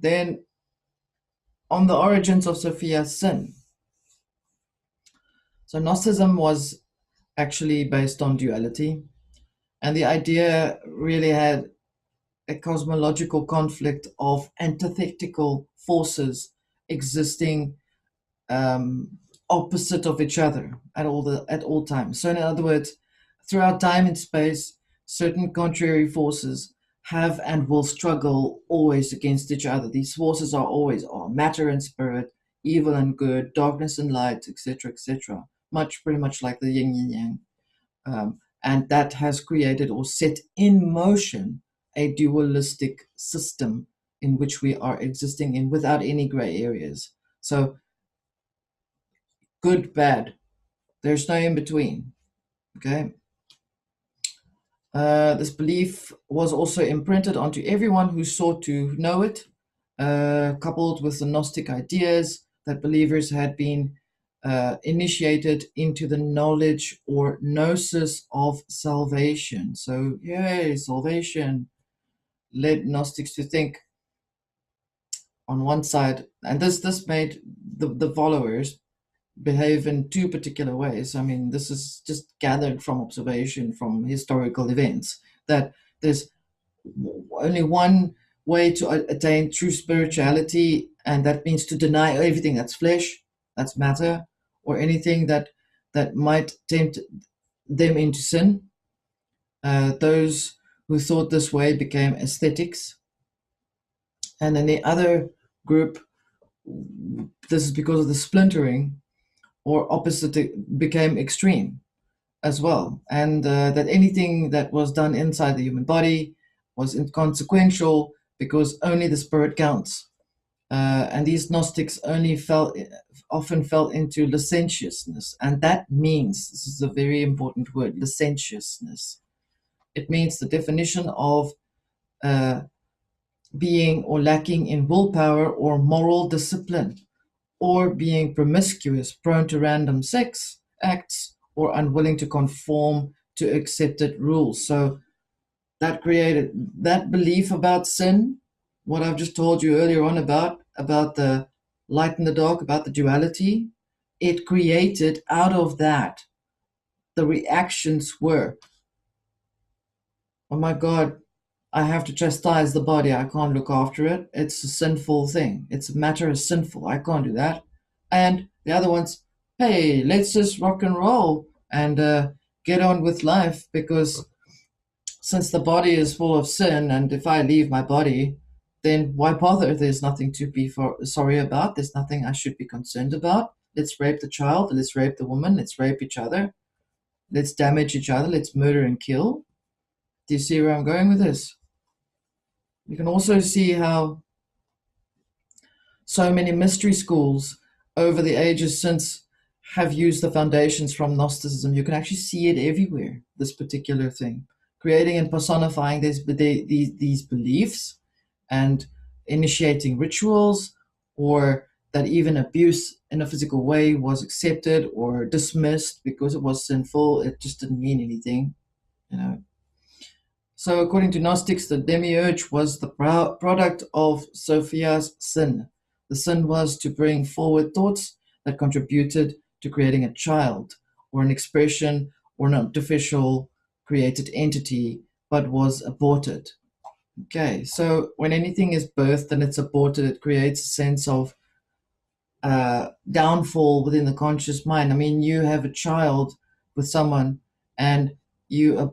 Then, on the origins of Sophia's sin. So Gnosticism was actually based on duality, and the idea really had a cosmological conflict of antithetical forces existing opposite of each other at all times. So in other words, throughout time and space, certain contrary forces have and will struggle always against each other. These forces are matter and spirit, evil and good, darkness and light, etc., etc. Pretty much like the yin and yang. And that has created or set in motion a dualistic system in which we are existing in without any gray areas. So good, bad. There's no in between. Okay. This belief was also imprinted onto everyone who sought to know it, coupled with the Gnostic ideas that believers had been initiated into the knowledge or gnosis of salvation. So, yay, salvation led Gnostics to think on one side, and this made the followers behave in two particular ways. I mean, this is just gathered from observation from historical events, that there's only one way to attain true spirituality, and that means to deny everything that's flesh, that's matter, or anything that might tempt them into sin. Those who thought this way became aesthetics. And then the other group, this is because of the splintering, or opposite, became extreme as well, and that anything that was done inside the human body was inconsequential because only the spirit counts. And these Gnostics often fell into licentiousness, and that means, this is a very important word, licentiousness. It means the definition of being or lacking in willpower or moral discipline, or being promiscuous, prone to random sex acts, or unwilling to conform to accepted rules. So that created that belief about sin, what I've just told you earlier on about the light and the dark, about the duality. It created out of that, the reactions were, oh my God, I have to chastise the body. I can't look after it. It's a sinful thing. It's matter is sinful. I can't do that. And the other ones, hey, let's just rock and roll and get on with life, because since the body is full of sin, and if I leave my body, then why bother? There's nothing to be sorry about. There's nothing I should be concerned about. Let's rape the child. Let's rape the woman. Let's rape each other. Let's damage each other. Let's murder and kill. Do you see where I'm going with this? You can also see how so many mystery schools over the ages since have used the foundations from Gnosticism. You can actually see it everywhere, this particular thing. Creating and personifying these beliefs and initiating rituals, or that even abuse in a physical way was accepted or dismissed because it was sinful. It just didn't mean anything, you know. So according to Gnostics, the Demiurge was the product of Sophia's sin. The sin was to bring forward thoughts that contributed to creating a child, or an expression, or an artificial created entity, but was aborted. Okay, so when anything is birthed and it's aborted, it creates a sense of downfall within the conscious mind. I mean, you have a child with someone, and you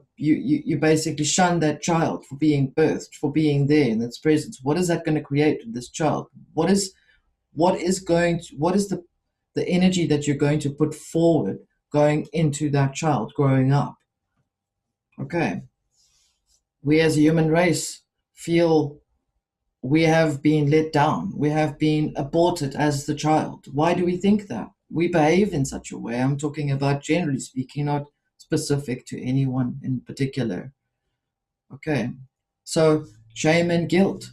basically shun that child for being birthed, for being there in its presence. What is that going to create with this child? What is the energy that you're going to put forward going into that child growing up? Okay. We as a human race feel we have been let down. We have been aborted as the child. Why do we think that? We behave in such a way. I'm talking about generally speaking, not specific to anyone in particular. Okay. So shame and guilt.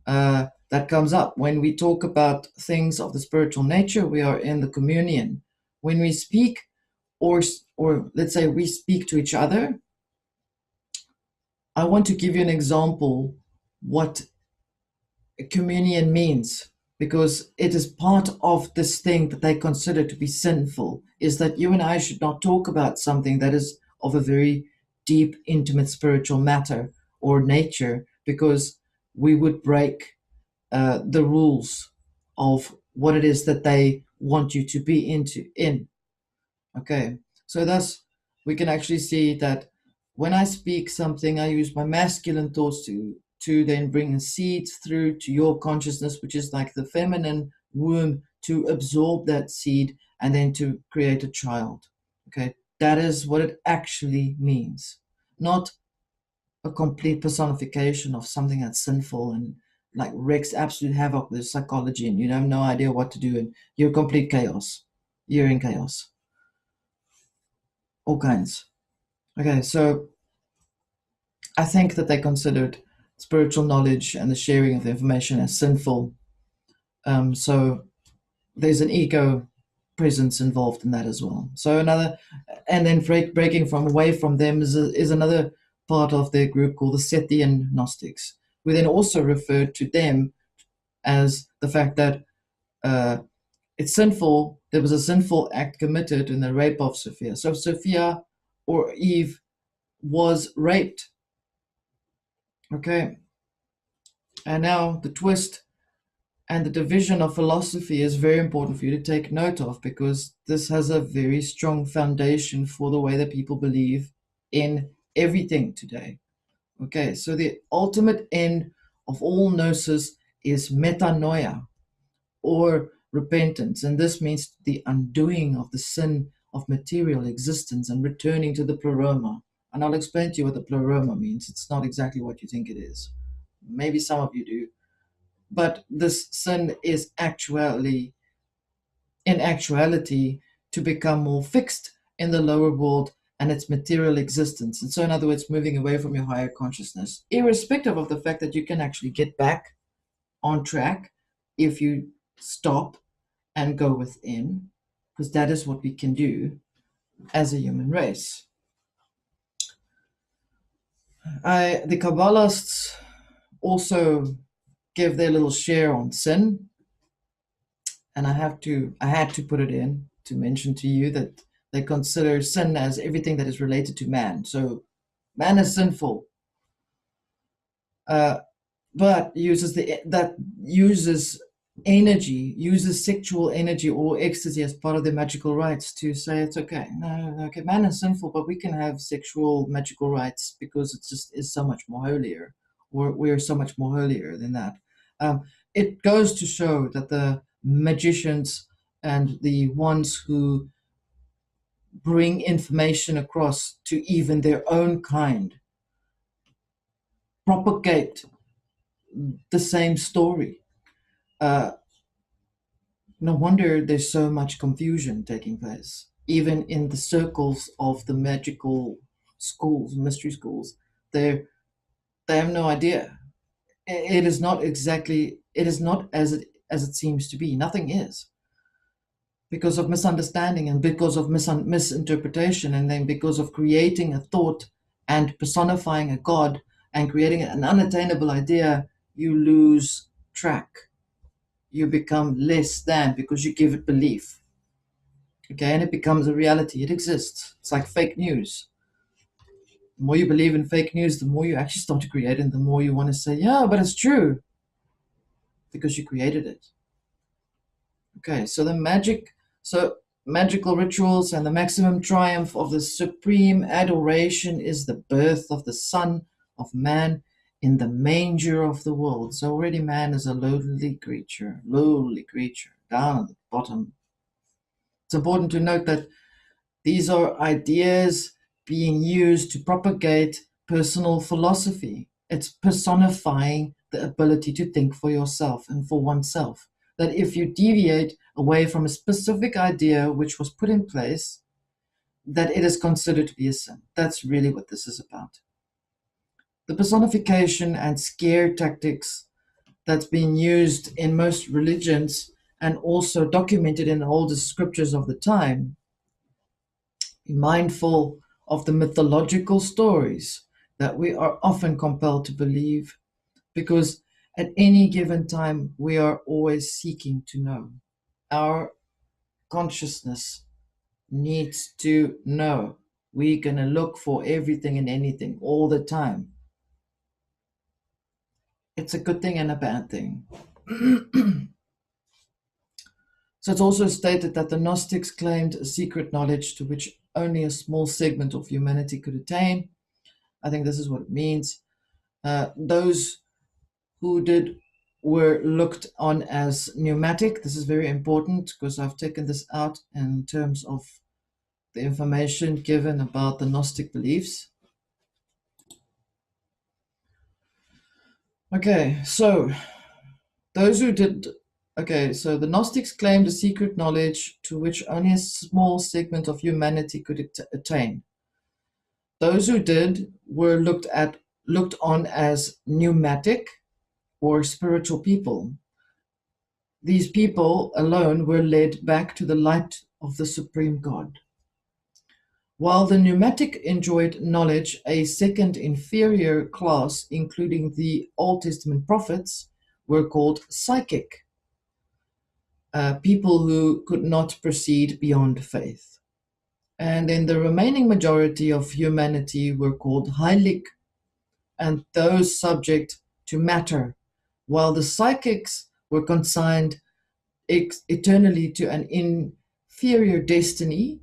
That comes up when we talk about things of the spiritual nature. We are in the communion. When we speak, or let's say we speak to each other, I want to give you an example what communion means, because it is part of this thing that they consider to be sinful, is that you and I should not talk about something that is of a very deep, intimate spiritual matter or nature, because we would break the rules of what it is that they want you to be in. Okay, so thus we can actually see that when I speak something, I use my masculine thoughts to then bring seeds through to your consciousness, which is like the feminine womb, to absorb that seed and then to create a child. Okay, that is what it actually means, not a complete personification of something that's sinful and like wreaks absolute havoc with psychology, and you have no idea what to do, and you're complete chaos. You're in chaos, all kinds. Okay, so I think that they considered spiritual knowledge and the sharing of the information as sinful. So there's an ego presence involved in that as well. So another, and then breaking from away from them is another part of their group called the Sethian Gnostics. We then also referred to them as the fact that it's sinful. There was a sinful act committed in the rape of Sophia. So Sophia or Eve was raped. Okay, and now the twist and the division of philosophy is very important for you to take note of, because this has a very strong foundation for the way that people believe in everything today. Okay, so the ultimate end of all gnosis is metanoia, or repentance, and this means the undoing of the sin of material existence and returning to the pleroma. And I'll explain to you what the pleroma means. It's not exactly what you think it is. Maybe some of you do, but this sin is actually, in actuality, to become more fixed in the lower world and its material existence. And so, in other words, moving away from your higher consciousness, irrespective of the fact that you can actually get back on track if you stop and go within, because that is what we can do as a human race. The Kabbalists also give their little share on sin, and I had to put it in to mention to you that they consider sin as everything that is related to man. So man is sinful, but uses energy, uses sexual energy or ecstasy as part of their magical rites to say it's okay. No, okay, man is sinful, but we can have sexual magical rites because it just is so much more holier, or we're so much more holier than that. It goes to show that the magicians and the ones who bring information across to even their own kind propagate the same story. No wonder there's so much confusion taking place, even in the circles of the magical schools, mystery schools. They have no idea. It is not exactly. It is not as it seems to be. Nothing is, because of misunderstanding and because of misinterpretation, and then because of creating a thought and personifying a god and creating an unattainable idea. You lose track. You become less than because you give it belief. Okay, and it becomes a reality. It exists. It's like fake news. The more you believe in fake news, the more you actually start to create it, and the more you want to say, yeah, but it's true, because you created it. Okay, so magical rituals and the maximum triumph of the supreme adoration is the birth of the Son of Man in the manger of the world. So already man is a lowly creature, down at the bottom. It's important to note that these are ideas being used to propagate personal philosophy. It's personifying the ability to think for yourself and for oneself. That if you deviate away from a specific idea which was put in place, that it is considered to be a sin. That's really what this is about. The personification and scare tactics that's been used in most religions and also documented in the oldest scriptures of the time. Be mindful of the mythological stories that we are often compelled to believe, because At any given time, we are always seeking to know. Our consciousness needs to know. We're going to look for everything and anything all the time. It's a good thing and a bad thing. So it's also stated that the Gnostics claimed a secret knowledge to which only a small segment of humanity could attain. I think this is what it means. Those who did were looked on as pneumatic. This is very important because I've taken this out in terms of the information given about the Gnostic beliefs. Okay, so those who did, so the Gnostics claimed a secret knowledge to which only a small segment of humanity could attain. Those who did were looked on as pneumatic or spiritual people. These people alone were led back to the light of the Supreme God. While the pneumatic enjoyed knowledge, a second inferior class, including the Old Testament prophets, were called psychic, people who could not proceed beyond faith. And then the remaining majority of humanity were called heilig, and those subject to matter, while the psychics were consigned eternally to an inferior destiny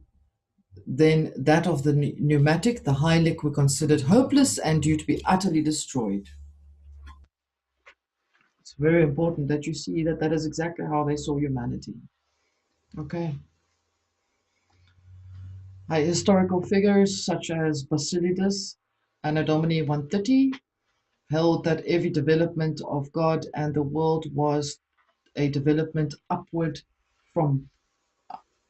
than that of the pneumatic. The heilig were considered hopeless and due to be utterly destroyed. It's very important that you see that that is exactly how they saw humanity. Okay. Historical figures such as Basilides, Anno Domini 130, held that every development of God and the world was a development upward from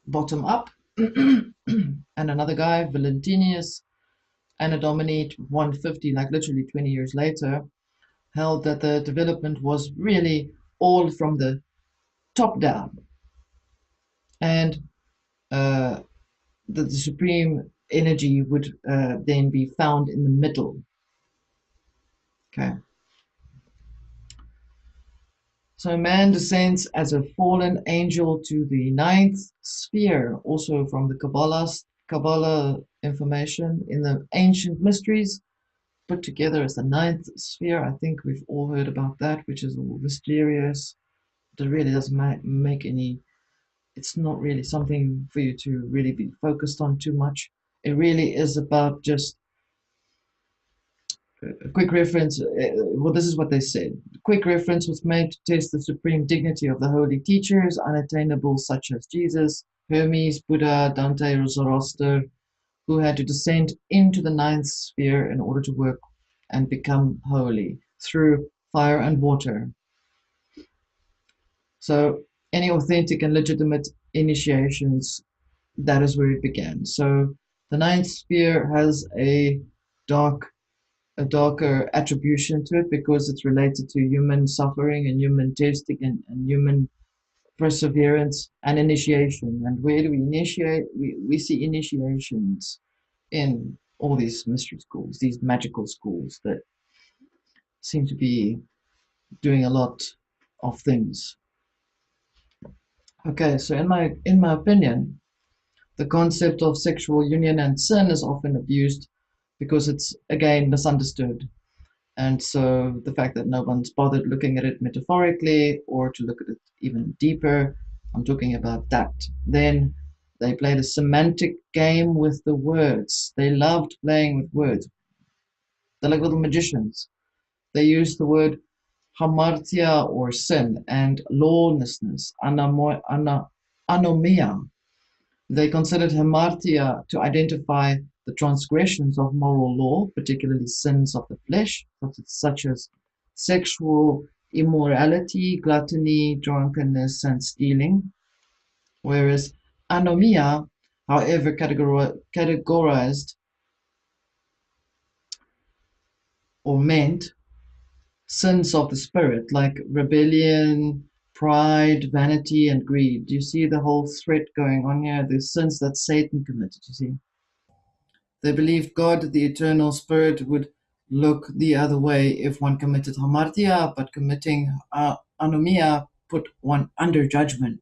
bottom up. And another guy, Valentinus, Anno Domini 150, like literally 20 years later, held that the development was really all from the top down. And the supreme energy would then be found in the middle. Okay. So man descends as a fallen angel to the ninth sphere, also from the Kabbalah information in the ancient mysteries, put together as the ninth sphere. I think we've all heard about that, which is all mysterious. But it really doesn't make any, it's not really something for you to really be focused on too much. It really is about just a quick reference. Well, this is what they said. A quick reference was made to test the supreme dignity of the holy teachers, unattainable such as Jesus, Hermes, Buddha, Dante, or Zoroaster, who had to descend into the ninth sphere in order to work and become holy through fire and water. So any authentic and legitimate initiations, that is where it began. So the ninth sphere has a darker attribution to it because it's related to human suffering and human testing and human perseverance and initiation. And where do we initiate? We see initiations in all these mystery schools, these magical schools that seem to be doing a lot of things. Okay, so in my opinion, the concept of sexual union and sin is often abused because it's again misunderstood. And so the fact that no one's bothered looking at it metaphorically or to look at it even deeper, I'm talking about that. Then they played a semantic game with the words. They loved playing with words. They're like little magicians. They used the word hamartia or sin and lawlessness, anomia. They considered hamartia to identify the transgressions of moral law, particularly sins of the flesh, such as sexual immorality, gluttony, drunkenness, and stealing. Whereas anomia, however, categorized or meant sins of the spirit, like rebellion, pride, vanity, and greed. Do you see the whole thread going on here? The sins that Satan committed, you see. They believed God, the eternal spirit, would look the other way if one committed hamartia, but committing anomia put one under judgment.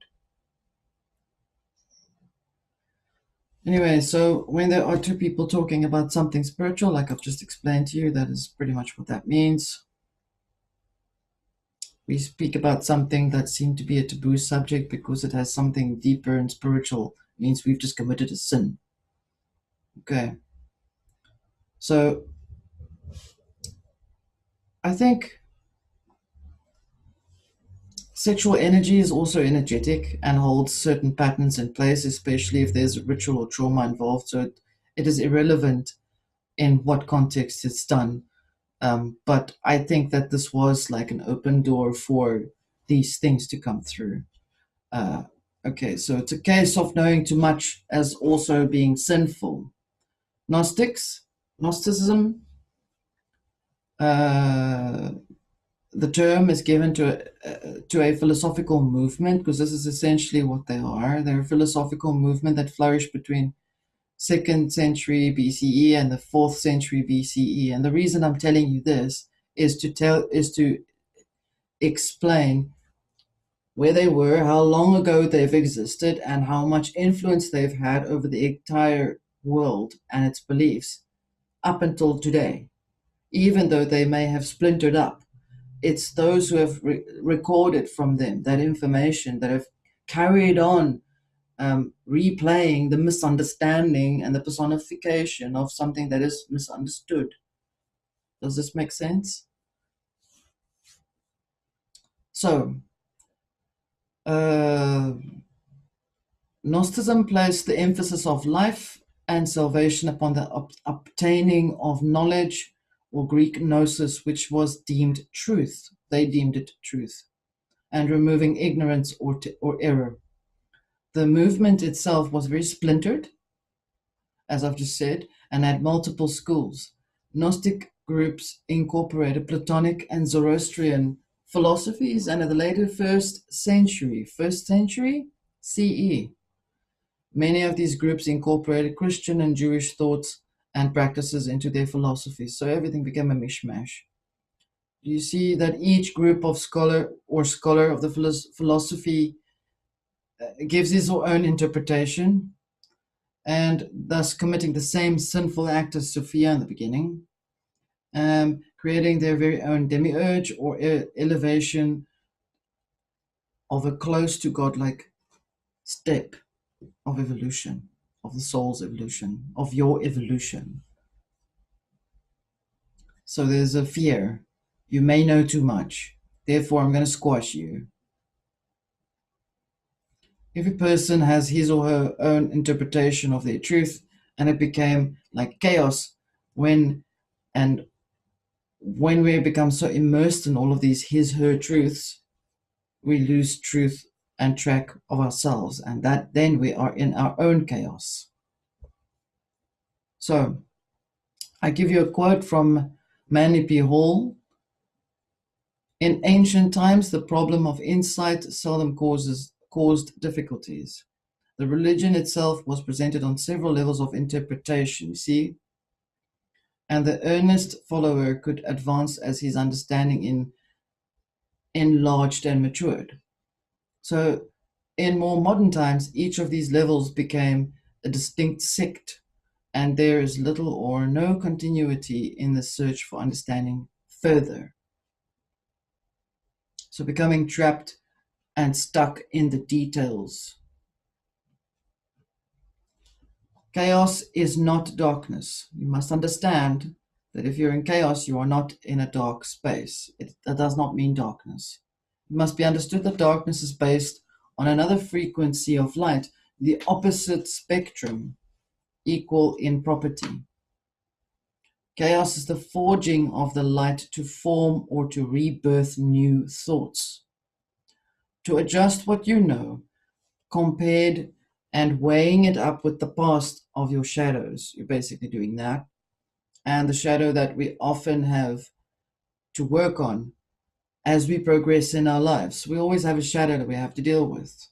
Anyway, so when there are two people talking about something spiritual, like I've just explained to you, that is pretty much what that means. We speak about something that seemed to be a taboo subject because it has something deeper and spiritual. It means we've just committed a sin. Okay. So I think sexual energy is also energetic and holds certain patterns in place, especially if there's ritual or trauma involved. So it is irrelevant in what context it's done. But I think that this was like an open door for these things to come through. Uh, okay, so it's a case of knowing too much as also being sinful. Gnosticism, uh, the term is given to a philosophical movement because this is essentially what they are. They're a philosophical movement that flourished between 2nd century BCE and the 4th century BCE. And the reason I'm telling you this is to explain where they were, how long ago they've existed, and how much influence they've had over the entire world and its beliefs up until today, even though they may have splintered up. It's those who have recorded from them that information that have carried on replaying the misunderstanding and the personification of something that is misunderstood. Does this make sense? So, uh, Gnosticism placed the emphasis of life and salvation upon the obtaining of knowledge, or Greek gnosis, which was deemed truth. They deemed it truth, and removing ignorance or error. The movement itself was very splintered, as I've just said, and had multiple schools. Gnostic groups incorporated Platonic and Zoroastrian philosophies, and in the later first century CE, many of these groups incorporated Christian and Jewish thoughts and practices into their philosophies. So everything became a mishmash. You see that each group of scholar of the philosophy gives his or own interpretation, and thus committing the same sinful act as Sophia in the beginning, creating their very own Demiurge or elevation of a close to godlike step of evolution, of the soul's evolution, of your evolution. So there's a fear. You may know too much. Therefore, I'm going to squash you. Every person has his or her own interpretation of their truth, and it became like chaos when and when we become so immersed in all of these his her truths, we lose truth and track of ourselves, and that then we are in our own chaos. So I give you a quote from Manly P. Hall. In ancient times, the problem of insight seldom caused difficulties. The religion itself was presented on several levels of interpretation, you see, and the earnest follower could advance as his understanding enlarged and matured. So, in more modern times, each of these levels became a distinct sect, and there is little or no continuity in the search for understanding further. So, becoming trapped and stuck in the details. Chaos is not darkness. You must understand that if you're in chaos, you are not in a dark space. That does not mean darkness. It must be understood that darkness is based on another frequency of light, the opposite spectrum, equal in property. Chaos is the forging of the light to form or to rebirth new thoughts, to adjust what you know, compared and weighing it up with the past of your shadows. You're basically doing that. And the shadow that we often have to work on as we progress in our lives. We always have a shadow that we have to deal with.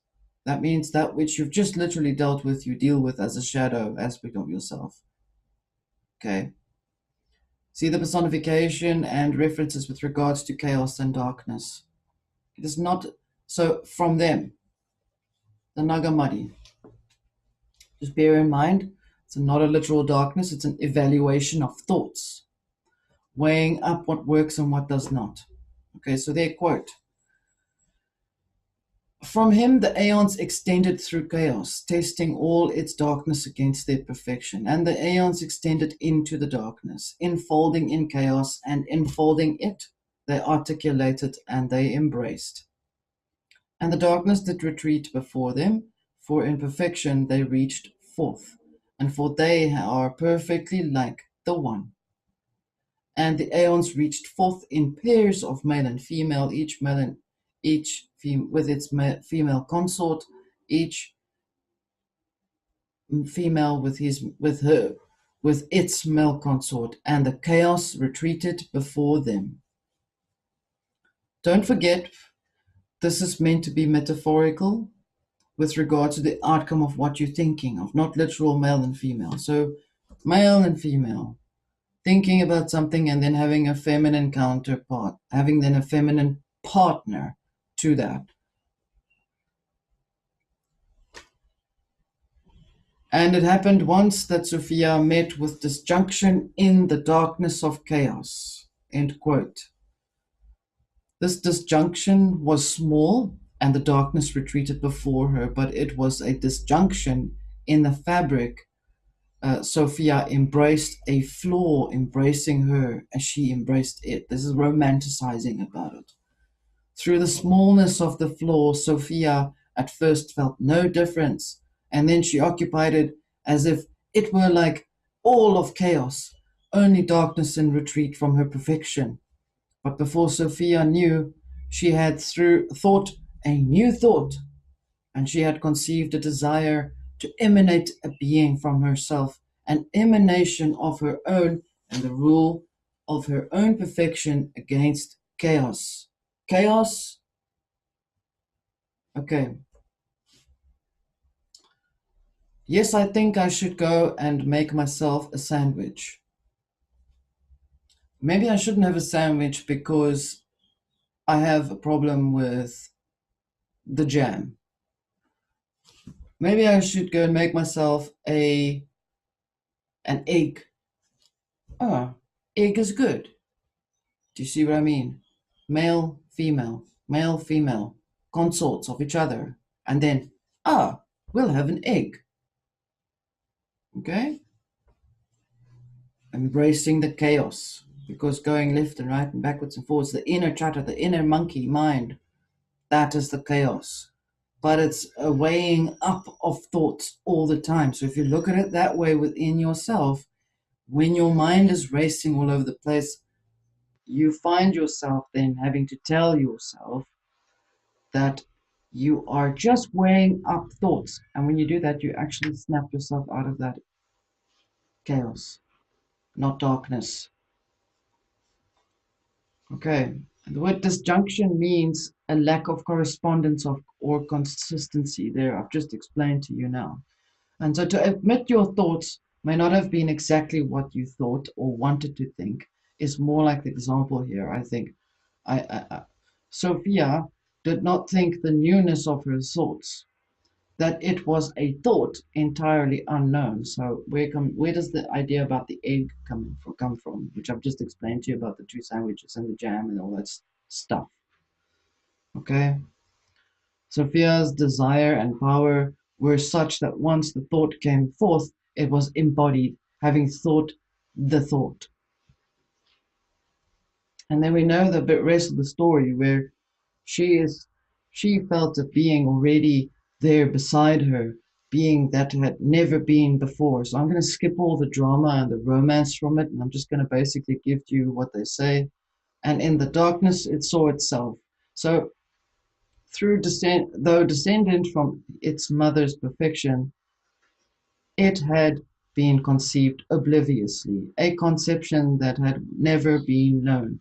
That means that which you've just literally dealt with, you deal with as a shadow aspect of yourself. Okay? See the personification and references with regards to chaos and darkness. It is not so from them, the Nagamadi. Just bear in mind, it's not a literal darkness, it's an evaluation of thoughts, weighing up what works and what does not. Okay, so their quote. From him the aeons extended through chaos, testing all its darkness against their perfection, and the aeons extended into the darkness, enfolding in chaos and enfolding it. They articulated and they embraced. And the darkness did retreat before them, for in perfection they reached forth, and for they are perfectly like the one. And the aeons reached forth in pairs of male and female, each male and with its female consort, each female with its male consort, and the chaos retreated before them. Don't forget, this is meant to be metaphorical with regard to the outcome of what you're thinking of, not literal male and female. So, male and female, thinking about something and then having a feminine counterpart, having then a feminine partner to that. And it happened once that Sophia met with disjunction in the darkness of chaos. End quote. This disjunction was small, and the darkness retreated before her, but it was a disjunction in the fabric. Sophia embraced a flaw, embracing her as she embraced it. This is romanticizing about it. Through the smallness of the flaw, Sophia at first felt no difference, and then she occupied it as if it were like all of chaos, only darkness in retreat from her perfection. But before Sophia knew, she had thought a new thought, and she had conceived a desire to emanate a being from herself, an emanation of her own, and the rule of her own perfection against chaos. Chaos? Okay. Yes, I think I should go and make myself a sandwich. Maybe I shouldn't have a sandwich because I have a problem with the jam. Maybe I should go and make myself an egg. Ah, egg is good. Do you see what I mean? Male, female, consorts of each other. And then, we'll have an egg. Okay? Embracing the chaos. Because going left and right and backwards and forwards, the inner chatter, the inner monkey mind, that is the chaos. But it's a weighing up of thoughts all the time. So if you look at it that way within yourself, when your mind is racing all over the place, you find yourself then having to tell yourself that you are just weighing up thoughts. And when you do that, you actually snap yourself out of that chaos, not darkness. Okay. And the word disjunction means a lack of correspondence or consistency there. I've just explained to you now. And so to admit your thoughts may not have been exactly what you thought or wanted to think is more like the example here, I think. Sophia did not think the newness of her thoughts, that it was a thought entirely unknown. So where does the idea about the egg come from, which I've just explained to you about the two sandwiches and the jam and all that stuff. Okay? Sophia's desire and power were such that once the thought came forth, it was embodied, having thought the thought. And then we know the rest of the story where she felt a being already there beside her, being that had never been before. So I'm going to skip all the drama and the romance from it, and I'm just going to basically give you what they say. And in the darkness, it saw itself. So though descendant from its mother's perfection, it had been conceived obliviously, a conception that had never been known.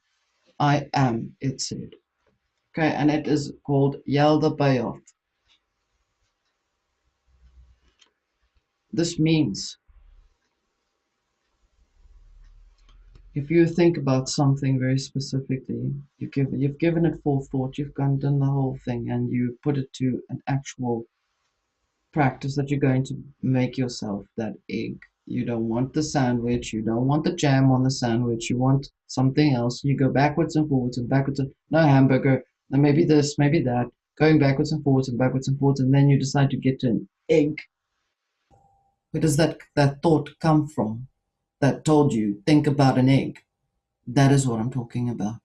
I am, it said. Okay, and it is called Yalda Bayoth. This means If you think about something very specifically, you've given it full thought, you've gone done the whole thing, and you put it to an actual practice that you're going to make yourself that egg. You don't want the sandwich, you don't want the jam on the sandwich, you want something else. You go backwards and forwards and backwards and no hamburger, and maybe this, maybe that, going backwards and forwards and backwards and forwards, and then you decide to get to an egg. Where does that thought come from that told you think about an egg? That is what I'm talking about.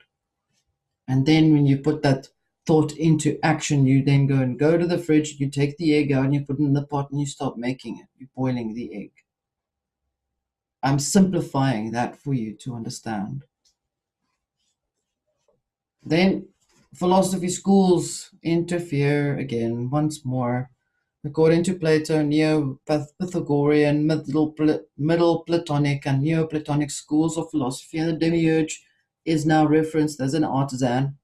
And then when you put that thought into action, you then go to the fridge, you take the egg out and you put it in the pot and you start making it. You're boiling the egg. I'm simplifying that for you to understand. Then philosophy schools interfere again once more. According to Plato, Neo-Pythagorean, Middle Platonic, and Neoplatonic schools of philosophy, and the Demiurge is now referenced as an artisan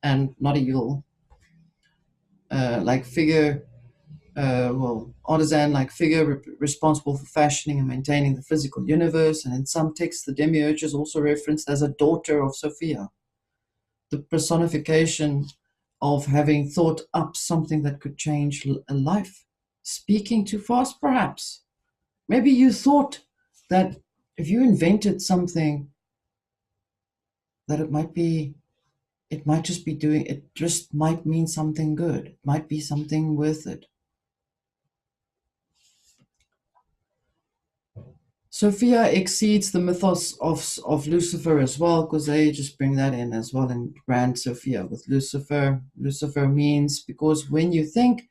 and not evil, like figure, artisan like figure responsible for fashioning and maintaining the physical universe. And in some texts, the Demiurge is also referenced as a daughter of Sophia, the personification of having thought up something that could change a life. Speaking too fast, perhaps. Maybe you thought that if you invented something, that it might just be doing, it just might mean something good. It might be something worth it. Sophia exceeds the mythos of Lucifer as well, because they just bring that in as well and brand Sophia with Lucifer. Lucifer means because when you think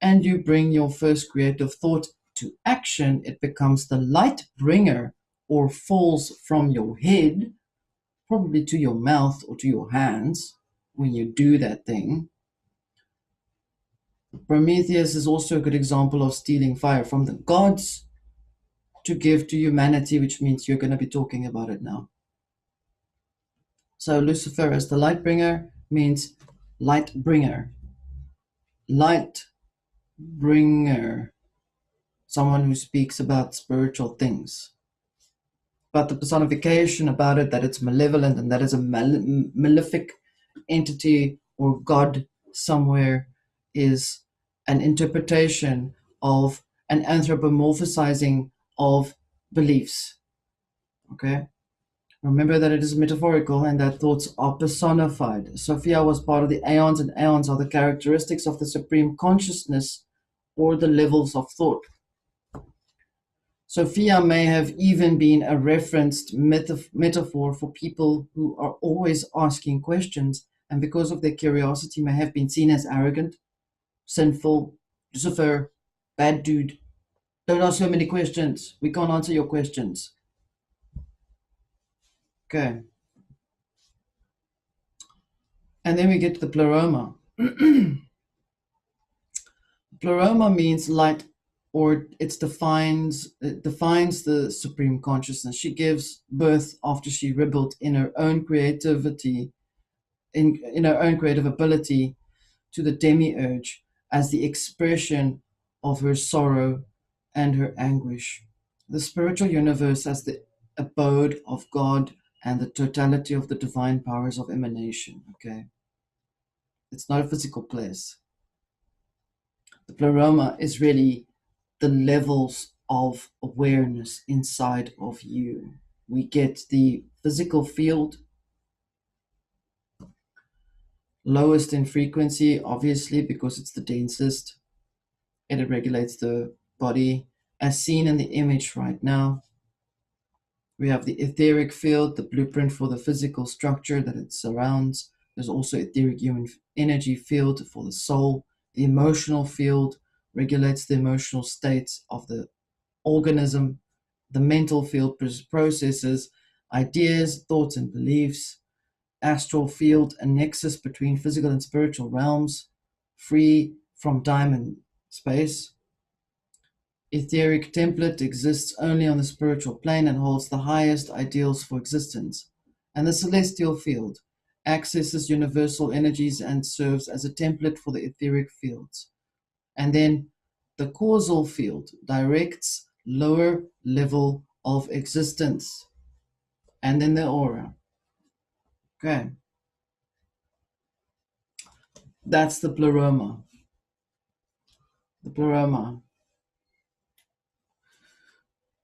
and you bring your first creative thought to action, it becomes the light bringer or falls from your head, probably to your mouth or to your hands when you do that thing. Prometheus is also a good example of stealing fire from the gods to give to humanity, which means you're going to be talking about it now. So Lucifer as the light bringer means light bringer. Light bringer. Someone who speaks about spiritual things. But the personification about it, that it's malevolent and that is a malefic entity or god somewhere, is an interpretation of an anthropomorphizing of beliefs. Okay? Remember that it is metaphorical and that thoughts are personified. Sophia was part of the aeons, and aeons are the characteristics of the supreme consciousness or the levels of thought. Sophia may have even been a referenced metaphor for people who are always asking questions and because of their curiosity may have been seen as arrogant, sinful, Lucifer, bad dude. Don't ask so many questions. We can't answer your questions. Okay. And then we get to the Pleroma. Pleroma means light, or it defines the supreme consciousness. She gives birth after she rebelled in her own creativity, in her own creative ability, to the Demiurge as the expression of her sorrow and her anguish. The spiritual universe as the abode of God and the totality of the divine powers of emanation. Okay, it's not a physical place. The Pleroma is really the levels of awareness inside of you. We get the physical field, lowest in frequency, obviously, because it's the densest. It regulates the body, as seen in the image right now. We have the etheric field, the blueprint for the physical structure that it surrounds. There's also etheric human energy field for the soul. The emotional field regulates the emotional states of the organism. The mental field processes ideas, thoughts, and beliefs. Astral field, a nexus between physical and spiritual realms, free from time and space. Etheric template exists only on the spiritual plane and holds the highest ideals for existence. And the celestial field accesses universal energies and serves as a template for the etheric fields. And then the causal field directs lower level of existence. and then the aura. Okay, that's the pleroma. The pleroma.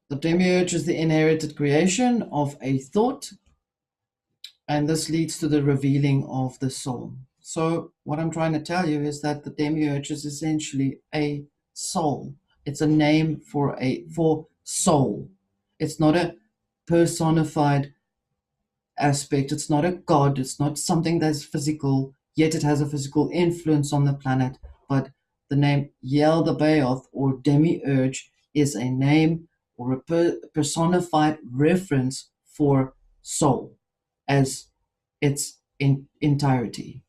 The demiurge is the inherited creation of a thought, and this leads to the revealing of the soul. So, what I'm trying to tell you is that the demiurge is essentially a soul. It's a name for soul. It's not a personified aspect. It's not a god. It's not something that's physical, yet it has a physical influence on the planet. But the name Yaldabaoth or Demiurge is a name or a personified reference for soul as its entirety.